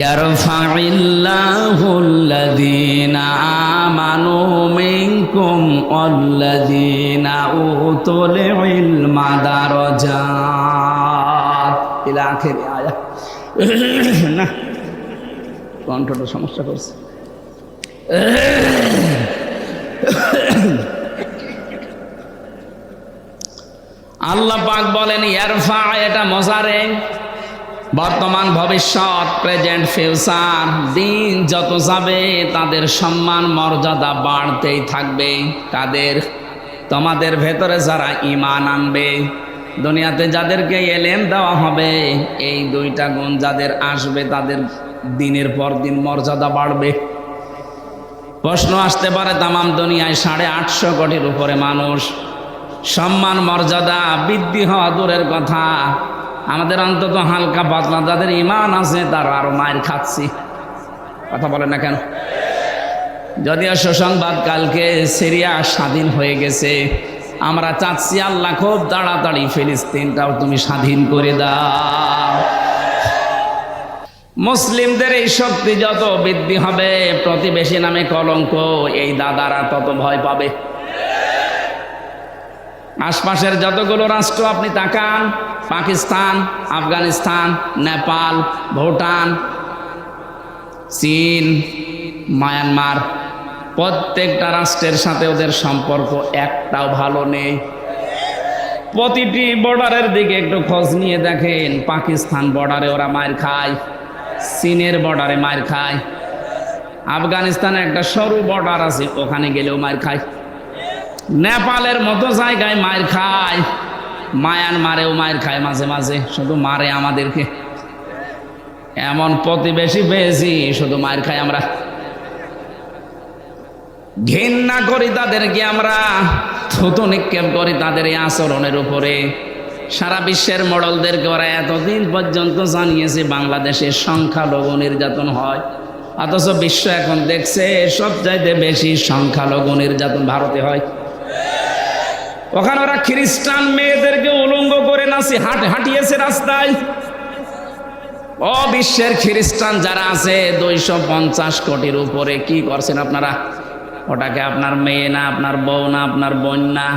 ইয়ারফাইল্লাহুল্লাযীনা আমানু মিনকুম ওয়াল্লাযীনা উতুল ইলমা দারাজাত ইলা আখির আয়াত। না, কণ্ঠটা সমস্যা করছে। আল্লাহ পাক বলেন ইয়ারফা, এটা মজারে, বর্তমান ভবিষ্যৎ, প্রেজেন্ট ফিউচার। দিন যত যাবে তাদের সম্মান মর্যাদা বাড়তেই থাকবে। কাদের? তোমাদের ভেতরে যারা ঈমান আনবে, দুনিয়াতে যাদেরকে ইলম দেওয়া হবে, এই দুইটা গুণ যাদের আসবে তাদের দিনের পর দিন মর্যাদা বাড়বে। প্রশ্ন আসতে পারে, তামাম দুনিয়ায় 850 কোটির উপরে মানুষ, সম্মান মর্যাদা বৃদ্ধি হওয়া দূরের কথা, আমাদের অন্তত হালকা পাতলা যাদের ঈমান আছে তারা আরো মায়ের খাচ্ছি। কথা বলে না কেন? যদিও সুসংবাদ, কালকে সিরিয়া স্বাধীন হয়ে গেছে। আমরা চাচ্ছি আল্লাহ খুব তাড়াতাড়ি ফিলিস্তিনটাও তুমি স্বাধীন করে দাও। মুসলিমদের এই শক্তি যত বৃদ্ধি হবে, প্রতিবেশী নামে কলঙ্ক এই দাদারা তত ভয় পাবে। আশপাশের যতগুলো রাষ্ট্র আপনি তাকান, পাকিস্তান, আফগানিস্তান, নেপাল, ভুটান, চীন, মায়ানমার, প্রত্যেকটা রাষ্ট্রের সাথে ওদের সম্পর্ক একটাও ভালো নেই। প্রতিটি বর্ডারের দিকে একটু খোঁজ নিয়ে দেখেন, পাকিস্তান বর্ডারে ওরা মার খায়, চীনের বর্ডারে মার খায়, আফগানিস্তানে একটা সরু বর্ডার আছে ওখানে গেলেও মার খায়, নেপালের মতো জায়গায় মার খায়, মায়ানমারেও মার খায় মাঝে মাঝে, শুধু মারে আমাদেরকে। এমন প্রতিবেশী পেয়েছি শুধু মার খায় আমরা। ঘৃণা করি তাদেরকে, আমরা থুতু নিক্ষেপ করি তাদের এই আচরণের উপরে। সারা বিশ্বের মডেলদেরকে ওরা এতদিন পর্যন্ত জানিয়েছে বাংলাদেশের সংখ্যালঘু নির্যাতন হয়, অথচ বিশ্ব এখন দেখছে সবচাইতে বেশি সংখ্যালঘু নির্যাতন ভারতে হয়। ওখানে ওরা খ্রিস্টান মেয়েদেরকে উলঙ্গ করে নাচি হাঁটিয়েছে রাস্তায়। ও বিশ্বের খ্রিস্টান যারা আছে 250 কোটির উপরে, কি করছেন আপনারা? ওটাকে আপনার মেয়ে না, আপনার বউ না, আপনার বোন না,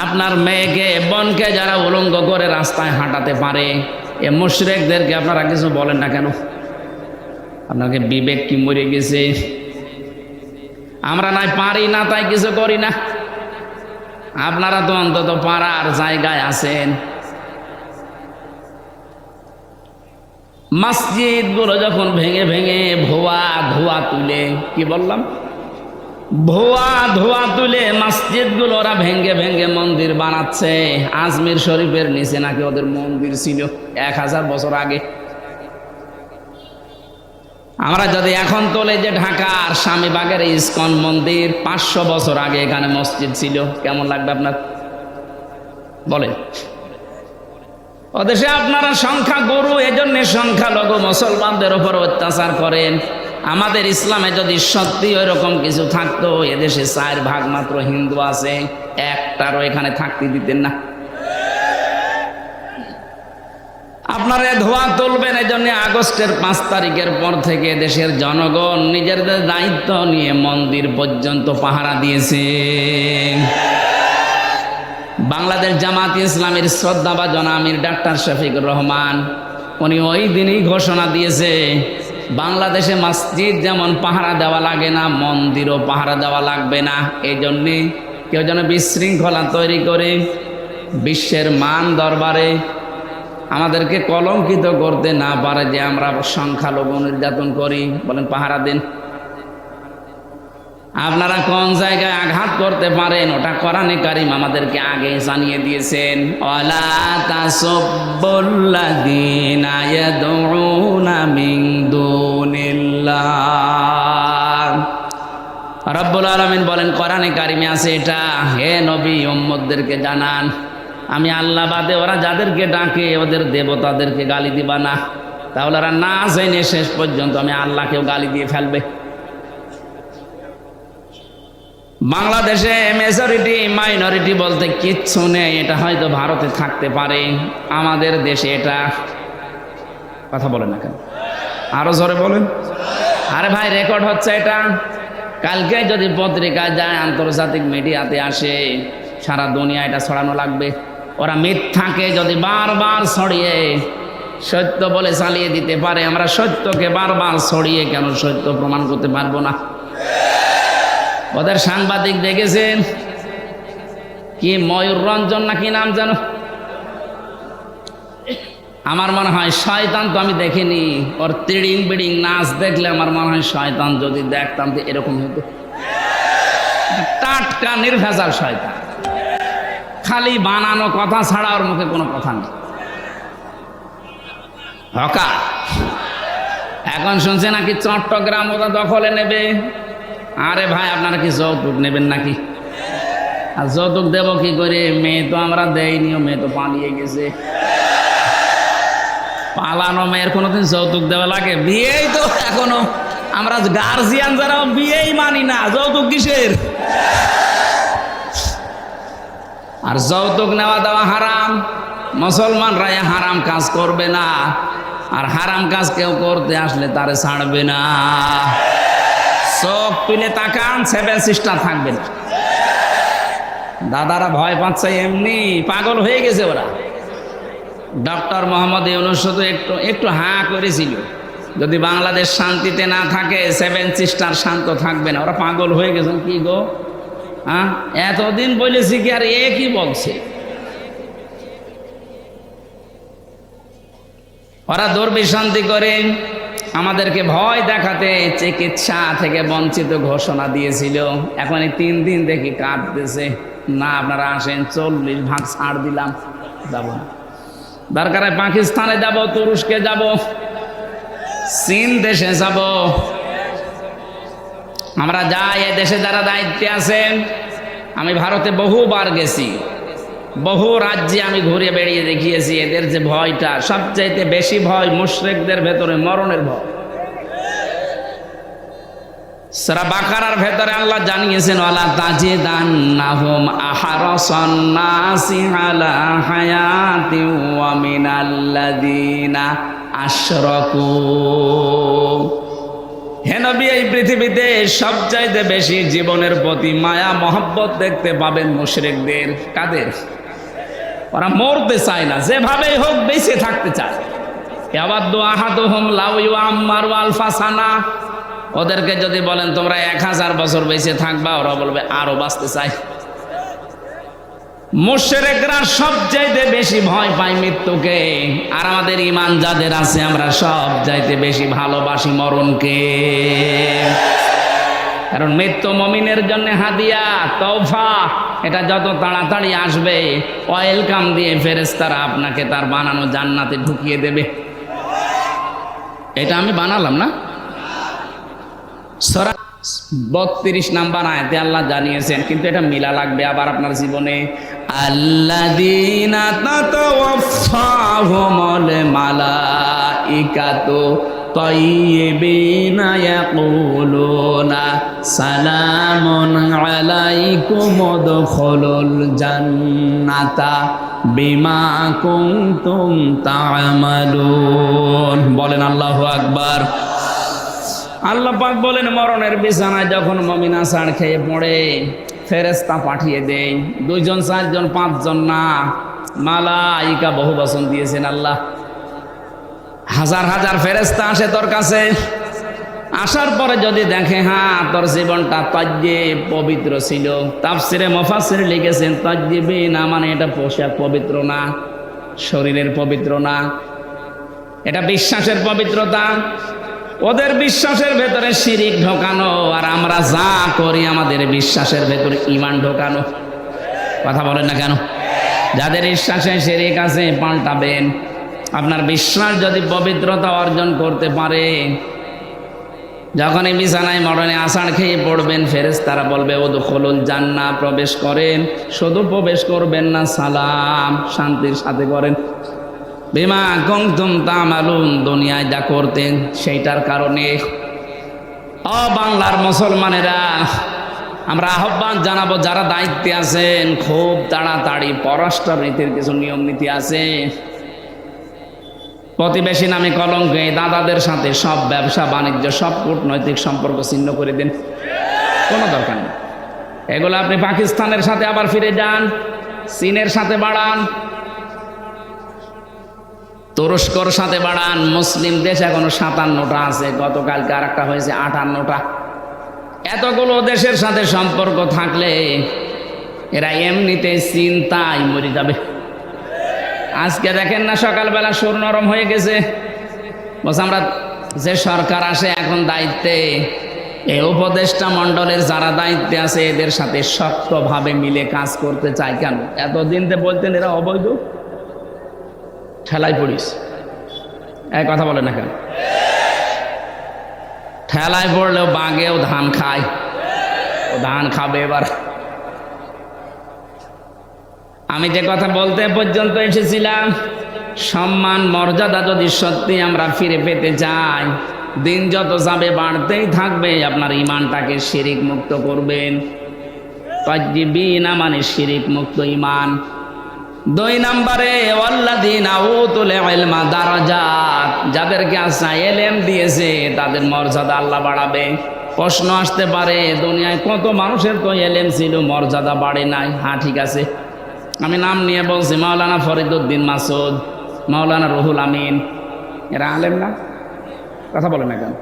আপনার মেয়েকে বোনকে যারা উলঙ্গ করে রাস্তায় হাঁটাতে পারে, এ মুশরিকদেরকে আপনারা কিছু বলেন না কেন? আপনাকে বিবেক কি মরে গেছে? আমরা নাই পারি না তাই কিছু করি না, আপনারা তো অন্তত পারার জায়গায় আছেন। মসজিদ গুলো যখন ভেঙে ভেঙে ধোয়া তুলে, কি বললাম, ধোয়া তুলে মসজিদ গুলো ওরা ভেঙে ভেঙে মন্দির বানাচ্ছে। আজমির শরীফের নিচে নাকি ওদের মন্দির ছিল 1000 বছর আগে। আমরা যদি এখন তোলে যে ঢাকার স্বামীবাগের ইসকন মন্দির 500 বছর আগে এখানে মসজিদ ছিল, কেমন লাগবে আপনার? বলেন। ওদেশে আপনারা সংখ্যা গরু, এজন্য সংখ্যালঘু মুসলমানদের উপর অত্যাচার করেন। আমাদের ইসলামে যদি সত্যি ওই রকম কিছু থাকতো, এদেশে 4 ভাগ মাত্র হিন্দু আছে, একটারও এখানে থাকতে দিতেন না। আপনারা ধোয়া তুলবেন, এই জন্য আগস্টের 5 তারিখের পর থেকে দেশের জনগণ নিজেদের দায়িত্ব নিয়ে মন্দির পর্যন্ত পাহারা দিয়েছে। বাংলাদেশ জামাত ইসলামের শ্রদ্ধাভাজন আমির ডাক্তার শফিকুর রহমান, উনি ওই দিনই ঘোষণা দিয়েছে, বাংলাদেশে মসজিদ যেমন পাহারা দেওয়া লাগে না, মন্দিরও পাহারা দেওয়া লাগবে না। এই জন্যে কেউ যেন বিশৃঙ্খলা তৈরি করে বিশ্বের মান দরবারে আমাদেরকে কলঙ্কিত করতে না পারে যে আমরা সংখ্যালঘু নির্যাতন করি। বলেন পাহারা দিন। আপনারা কোন জায়গায় আঘাত করতে পারেন ওটা কোরআনে কারীম আমাদেরকে আগে জানিয়ে দিয়েছেন। ওয়ালা তাসুবুল্লাযীনা ইয়াদউনা মিন দুনিল্লাহ। রব্বুল আলামিন বলেন কোরআনে কারীমে আছে এটা, হে নবী উম্মতদেরকে জানান, আমি আল্লাহ বাদে ওরা যাদেরকে ডাকে ওদের দেবতাদেরকে গালি দিবা না, তাহলে ওরা না জেনে শেষ পর্যন্ত আমি আল্লাহকেও গালি দিয়ে ফেলবে। বাংলাদেশে মেজরিটি মাইনরিটি বলতে কিচ্ছু নেই, এটা হয়তো ভারতে থাকতে পারে, আমাদের দেশে এটা কথা বলে না কেন? আরো জোরে বলেন। আরে ভাই রেকর্ড হচ্ছে এটা, কালকে যদি পত্রিকায় যায়, আন্তর্জাতিক মিডিয়াতে আসে, সারা দুনিয়া এটা ছড়ানো লাগবে। ওরা মিথ্যাকে যদি বারবার ছড়িয়ে সত্য বলে চালিয়ে দিতে পারে, আমরা সত্যকে বারবার ছড়িয়ে কেন সত্য প্রমাণ করতে পারবো না? ওদের সাংবাদিক দেখেছেন কি, ময়ূর রঞ্জন না কি নাম জানো, আমার মনে হয় শয়তান, তো আমি দেখিনি, ওর তিড়িং বিড়িং নাচ দেখলে আমার মনে হয় শয়তান যদি দেখতাম তো এরকম হতো। টাটকা নির্ভেজাল শয়তান, খালি বানানো কথা ছাড়া ওর মুখে কোনো কথা নেই। হকা এখন শুনছে নাকি চট্টগ্রাম ওরা দখলে নেবে। আরে ভাই আপনারা কি যৌতুক নেবেন নাকি? আর যৌতুক দেব কি করে? মেয়ে তো আমরা দেয়নি, মেয়ে তো পালিয়ে গেছে। পালানো মেয়ের কোনোদিন যৌতুক দেওয়া লাগে? বিয়েই তো এখনো আমরা গার্জিয়ান যারা বিয়েই মানি না, যৌতুক কিসের? আর যৌতুক নেওয়া দেওয়া হারাম, মুসলমানরা হারাম কাজ করবে না, আর হারাম কাজ কেউ করতে আসলে তারে ছাড়বে না। চোখ তুলে তাকান, 7 সিস্টার থাকবে না। দাদারা ভয় পাচ্ছে, এমনি পাগল হয়ে গেছে ওরা। ডক্টর মোহাম্মদ ইউনূস শুধু একটু হাঁ করেছিল, যদি বাংলাদেশ শান্তিতে না থাকে 7 সিস্টার শান্ত থাকবে না। ওরা পাগল হয়ে গেছেন। কি গো, হ্যাঁ এতদিন বলেছি কি, আর এ কি বলছে? ওরা দুর্বিসন্ধি করে আমাদেরকে ভয় দেখাতে চিকিৎসা থেকে বঞ্চিত ঘোষণা দিয়েছিল। এখন এই 3 দিন দেখি কাঁদতেছে, না আপনারা আসেন, 40 ভাগ ছাড় দিলাম, যাব না। দরকারে পাকিস্তানে যাব, তুরস্কে যাব, চীন দেশে যাব, আমরা যাই। এ দেশে যারা দায়িত্বে আছেন, আমি ভারতে বহুবার গেছি, বহু রাজ্যে আমি ঘুরে বেড়িয়ে দেখিয়েছি। এদের যে ভয়টা, সবচাইতে বেশি ভয় মুশরিকদের ভেতরে মরণের ভয়। সূরা বাকারার ভেতরে আল্লাহ জানিয়েছেন, ওয়ালা তাজিদান্নাহুম আহরাসান নাসি আলা হায়াতিন ওয়া মিনাল্লাযিনা আশরাকু। হে নবী, এই পৃথিবীতে সবচাইতে বেশি জীবনের প্রতি মায়া মহব্বত দেখতে পাবেন মুশরিকদের। কাদের? ওরা মরতে চায় না, যেভাবেই হোক বেঁচে থাকতে চায়। ইয়াওয়াদু আহাদুহুম লাউ ইউআম্মারু আলফা সানা। ওদেরকে যদি বলেন তোমরা 1000 বছর বেঁচে থাকবা, ওরা বলবে আরো বাঁচতে চাই। মুশরিকরা সবচাইতে বেশি ভয় পায় মৃত্যুকে, আর আমাদের ঈমান যাদের আছে আমরা সবচাইতে বেশি ভালোবাসি মরণকে। কারণ মৃত্যু মুমিনের জন্য হাদিয়া, তওফা। এটা যত তাড়াতাড়ি আসবে, ওয়েলকাম দিয়ে ফেরেশতারা আপনাকে তার বানানো জান্নাতে ঢুকিয়ে দেবে। এটা আমি বানালাম না। সূরা 32 নাম্বার আয়াতে আল্লাহ জানিয়েছেন, কিন্তু এটা মিলা লাগবে আবার আপনার জীবনে। আল্লাযীনা তাতাওয়াফাহুমুল মালাইকাতু তাইয়্যিবিনা ইয়াকুলুনা সালামুন আলাইকুম উদখুলুল জান্নাতা বিমা কুনতুম তা'মালুন। বলেন আল্লাহু আকবার। আল্লাহ পাক বলেন, মরণের বিছানায় যখন মুমিন আছাড় খেয়ে পড়ে, ফেরেশতা পাঠিয়ে দেয়। 2 জন 4 জন 5 জন না, মালাইকা বহু বচন দিয়েছেন আল্লাহ। হাজার হাজার ফেরেশতা আসে তোর কাছে। আসার পরে যদি দেখে হ্যাঁ তোর জীবনটা তাজ্জিব পবিত্র ছিল, তাফসিরে মুফাসসির লিখেছেন তাজ্জিবি না মানে এটা পোশাক পবিত্র না, শরীরের পবিত্র না, এটা বিশ্বাসের পবিত্রতা। ওদের বিশ্বাসের ভেতরে শিরিক ঢোকানো, আর আমরা যা করি আমাদের বিশ্বাসের ভেতরে ঈমান ঢোকানো। কথা বলেন না কেন? যাদের বিশ্বাসে শিরিক আছে পাল্টাবেন। আপনার বিশ্বাস যদি পবিত্রতা অর্জন করতে পারে, যখনই বিছানায় মরণে আষাঢ় খেয়ে পড়বেন, ফেরেশতারা বলবে উদখুলুল জান্নাহ, প্রবেশ করেন। শুধু প্রবেশ করবেন না, সালাম শান্তির সাথে করেন। বিমা কুনতুম তা'মালুন, দুনিয়ায় যা করতেন সেইটার কারণে। ও বাংলার মুসলমানেরা, আমরা আহ্বান জানাবো, যারা দায়িত্বে আছেন খুব তাড়াতাড়ি পররাষ্ট্র নীতির কিছু নিয়ম নীতি আছে, প্রতিবেশী নামে কলঙ্ক, এই দাদাদের সাথে সব ব্যবসা বাণিজ্য সব কূটনৈতিক সম্পর্ক ছিন্ন করে দিন, কোনো দরকার নেই। এগুলো আপনি পাকিস্তানের সাথে আবার ফিরে যান, চীনের সাথে বাড়ান, তুরস্কর সাথে বাড়ান। মুসলিম দেশ এখনো 57টা আছে, গতকালকে আর একটা হয়েছে 58টা। এতগুলো দেশের সাথে সম্পর্ক থাকলে এরা এমনিতে চিন্তায় মরে যাবে। আজকে দেখেন না সকালবেলা সুর নরম হয়ে গেছে, বলছে আমরা যে সরকার আসে এখন দায়িত্বে, এই উপদেষ্টা মণ্ডলের যারা দায়িত্বে আছে এদের সাথে শক্তভাবে মিলে কাজ করতে চায়। কেন? এতদিন তো বলতেন এরা অবৈধ, ঠেলায় পড়িস, এক কথা বলে না কেন? ঠেলায় পড়লেও বাঘেও ধান খায়, ও ধান খাবে এবার। আমি যে কথা বলতে পর্যন্ত এসেছিলাম, সম্মান মর্যাদা যদি সত্যি আমরা ফিরে পেতে চাই, দিন যত যাবে বাড়তেই থাকবে। আপনার ইমানটাকে শিরিক মুক্ত করবেন, তাজ্জিবিনা মানে শিরিক মুক্ত ইমান। 2 নম্বরে ওয়াল্লাযীনা উতুল ইলমা দারাজাত, যাদেরকে আল্লাহ ইলম দিয়েছে তাদের মর্যাদা আল্লাহ বাড়াবে। প্রশ্ন আসতে পারে, দুনিয়ায় কত মানুষের তো ইলম ছিল মর্যাদা বাড়ে নাই। হ্যাঁ ঠিক আছে, আমি নাম নিয়ে বলছি, মাওলানা ফরিদউদ্দিন মাসুদ, মাওলানা রুহুল আমিন, এরা আলেম না? কথা বলে না কেন?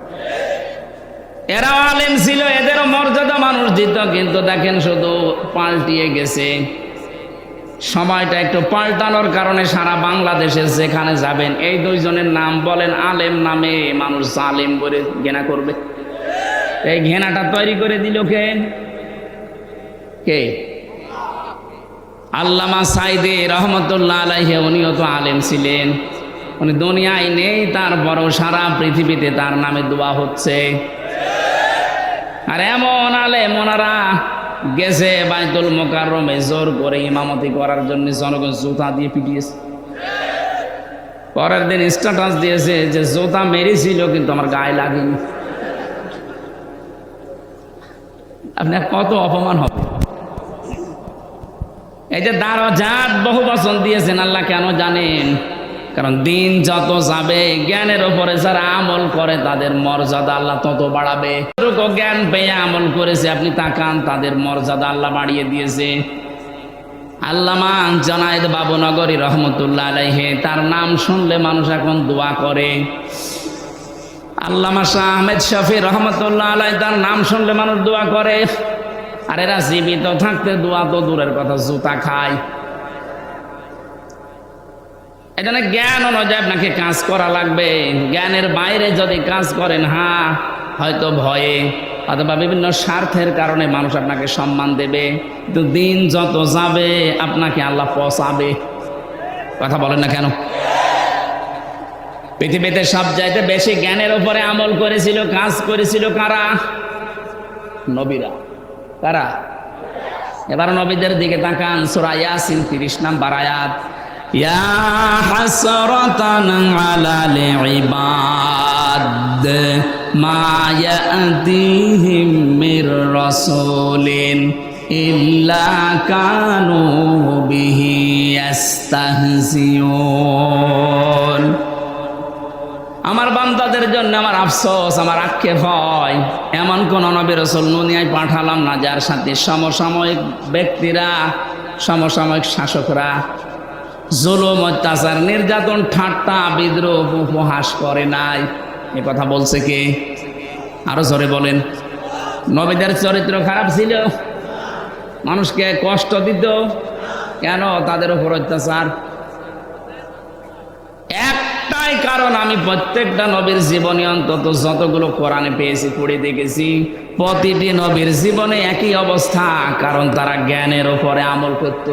এরা আলেম ছিল, এদেরও মর্যাদা মানুষ দিত, কিন্তু দেখেন শুধু পাল্টিয়ে গেছে। সময়টা একটু পাল্টানোর কারণে সারা বাংলাদেশে যেখানে যাবেন এই 2 জনের নাম বলেন, আলেম নামে মানুষ জালেম করে ঘৃণা করবে। এই ঘৃণাটা তৈরি করে দিল কে? আল্লামা সাইদি রহমতুল্লাহ আলাইহি, উনিও তো আলেম ছিলেন, উনি দুনিয়ায় নেই, তারপরও সারা পৃথিবীতে তার নামে দোয়া হচ্ছে। আর এমন আলেম ওনারা গেছে বাইতুল মোকাররমে জোর করে ইমামতি করার জন্য, জনগণ জুতা দিয়ে পিটিয়েছে। পরের দিন স্ট্যাটাস দিয়েছে যে জুতা মেরেছিল কিন্তু আমার গায়ে লাগেনি। আপনার কত অপমান হবে! এই যে দারাজাত বহু বচন দিয়েছেন আল্লাহ, কেন জানেন? কারণ দিন যত যাবে, জ্ঞানের উপরে যারা আমল করে তাদের মর্যাদা আল্লাহ তত বাড়াবে। যতটুকু জ্ঞান পেয়ে আমল করেছে আপনি তাকান, তাদের মর্যাদা আল্লাহ বাড়িয়ে দিয়েছে। আল্লামা জনায়েদ বাবুনগরী রহমতুল্লাহ আলাইহি, তার নাম শুনলে মানুষ এখন দোয়া করে। আল্লামা শাহ আহমেদ শফি রহমতুল্লাহ আলাইহি, তার নাম শুনলে মানুষ দোয়া করে। আর এরা জীবিত থাকতে দোয়া তো দূরের কথা, জুতা খায়। এখানে জ্ঞান অনুযায়ী আপনাকে কাজ করা লাগবে। জ্ঞানের বাইরে যদি কাজ করেন, হ্যাঁ হয়তো ভয়ে অথবা বিভিন্ন স্বার্থের কারণে মানুষ আপনাকে সম্মান দেবে, কিন্তু দিন যত যাবে আপনাকে আল্লাহ পচাবে। কথা বলেন না কেন? পৃথিবীতে সবচাইতে বেশি জ্ঞানের উপরে আমল করেছিল, কাজ করেছিল কারা? নবীরা। কারা? এবার নবীদের দিকে তাকান, সূরা ইয়াসিন 30 নম্বর আয়াত। ইয়া হাসরাতান আলাল ইবাদ মা ইয়াতিহিম মির রাসূলিন ইল্লা কানু বিহি ইস্তাহজিউন। আমার বান্দাদের জন্য আমার আফসোস, আমার আক্ষেপ হয়, এমন কোন নবী রাসূল দুনিয়ায় পাঠালাম না যার সাথে সমসাময়িক ব্যক্তিরা, সমসাময়িক শাসকরা জুলুম, অত্যাচার, নির্যাতন, ঠাট্টা, বিদ্রোহ, উপহাস করে নাই। এ কথা বলছে কে? আরো জোরে বলেন। নবীদের চরিত্র খারাপ ছিল, মানুষকে কষ্ট দিত। কেন? তাদের উপর অত্যাচার। একটাই কারণ, আমি প্রত্যেকটা নবীর জীবনে অন্তত যতগুলো কোরআনে পেয়েছি, পড়ে দেখেছি, প্রতিটি নবীর জীবনে একই অবস্থা, কারণ তারা জ্ঞানের উপরে আমল করত।